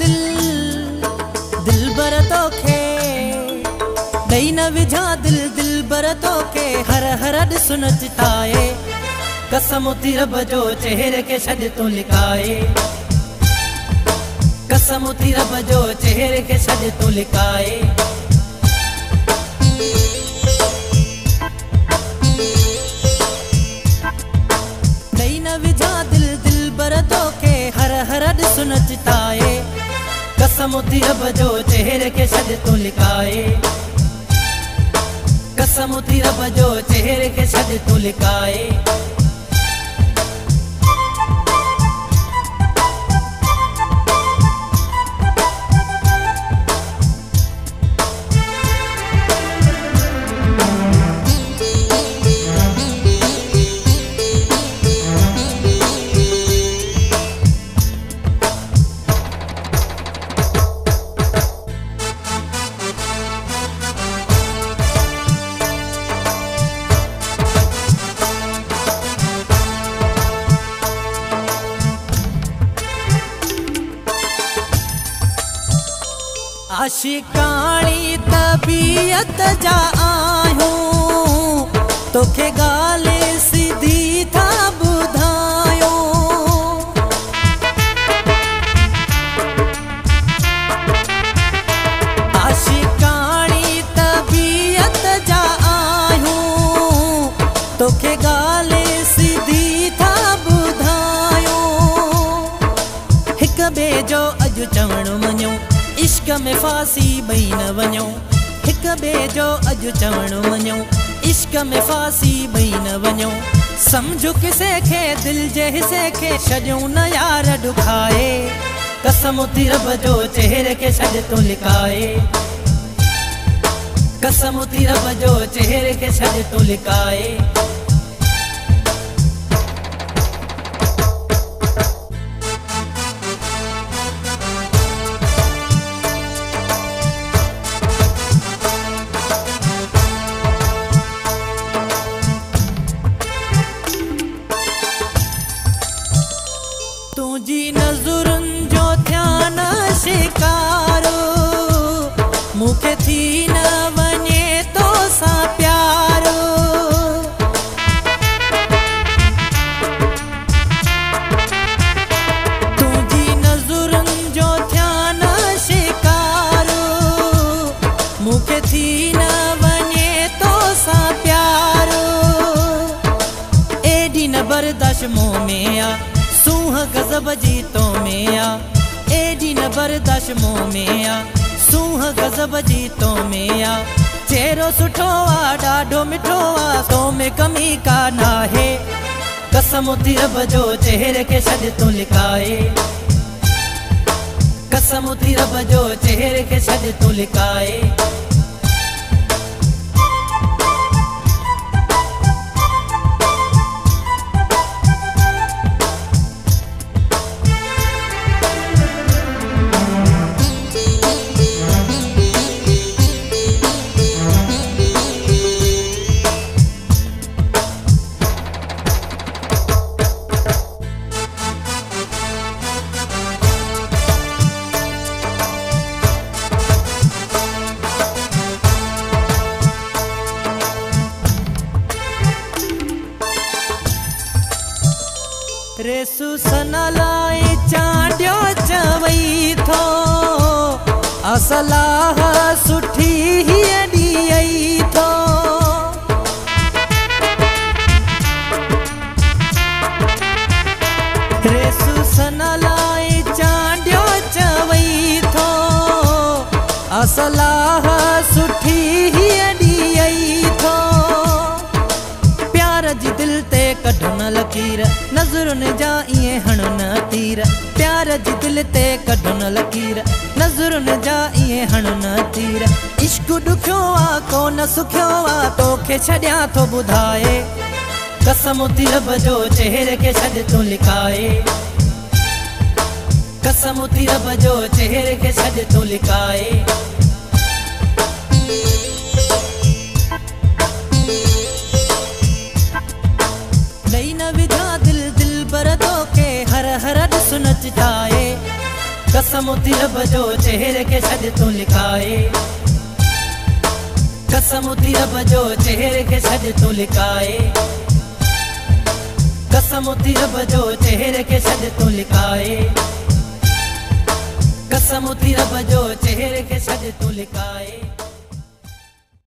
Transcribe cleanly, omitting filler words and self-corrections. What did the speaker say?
दिल बर तोखे दई न विझा दिल बर तोखे हर हर ॾिसु न चिताए कसम थी रब जो चेहरे के छॾ तूं लिकाए कसम थी रब जो चेहरे के छॾ तूं लिकाए दई न विझा दिल बर तोखे हर हर ॾिसु न चिताए कसम थी रब जो चेहरे के छॾ तूं लिकाए कसम थी रब जो चेहरे के छॾ तूं लिकाए आशिकानी तबीयत जा आहियूं तोखे ॻाल्हि सिधी था ॿुधायूं आशिकानी तबीयत जा आहियूं तोखे ॻाल्हि सिधी था ॿुधायूं हिक ॿिए जो अॼु चवणु मञूं इश्क में फांसी ॿई न वञूं हिक ॿिए जो अॼु चवणु मञूं इश्क में फांसी ॿई न वञूं सम्झो किसे खे दिल जे हिसे खे छॾियूं न यार ॾुखाए कसम थी रब जो चेहरे के छॾ तूं लिकाए कसम थी रब जो चेहरे के छॾ तूं लिकाए तुझी नज़रुनि जो ध्यान शिकारो मूंखे थी न वञे तो सां प्यारो तुझी नज़रुनि जो ध्यान शिकारो मूंखे थी न वञे तो सां प्यारो एॾी न बर्दाश्त मुंह में आ सूह गज़ब जी तो में आ एॾी न बर्दाश्त मुंह में आ सूह गज़ब जी तो में आ चेहरो सुठो आ ॾाढो मिठो आ तो में कमी का नाहे कसम थी रब जो चेहरे के छॾ तूं लिकाए कसम थी रब जो चेहरे के छॾ तूं लिकाए रेसु सन लाइ चांडियो चवई थो असलाह सुठी हीअ ॾियई थो रेसु सन लाइ चांडियो चवई थो असलाह सुठी हीअ ॾियई थो प्यार जी दिल ते कढो न लकीर नज़रुनि जा इएं हणो न तीर प्यार जी दिल ते कढो न लकीर नज़रुनि जा इएं हणो न तीर इश्क ॾुखियो आ कोन सुखियो आ तोखे छॾियां थो ॿुधाए कसम थी रब जो चेहरे के छॾ तूं लिकाए कसम थी रब जो चेहरे के छॾ तूं लिकाए दई न विझा दिल बर तोखे हर हर ॾिसु न चिताए कसम थी रब जो चेहरे के छॾ तूं लिकाए, कसम थी रब जो चेहरे के छॾ तूं लिकाए, कसम थी रब जो चेहरे के छॾ तूं लिकाए, कसम थी रब जो चेहरे के छॾ तूं लिकाए।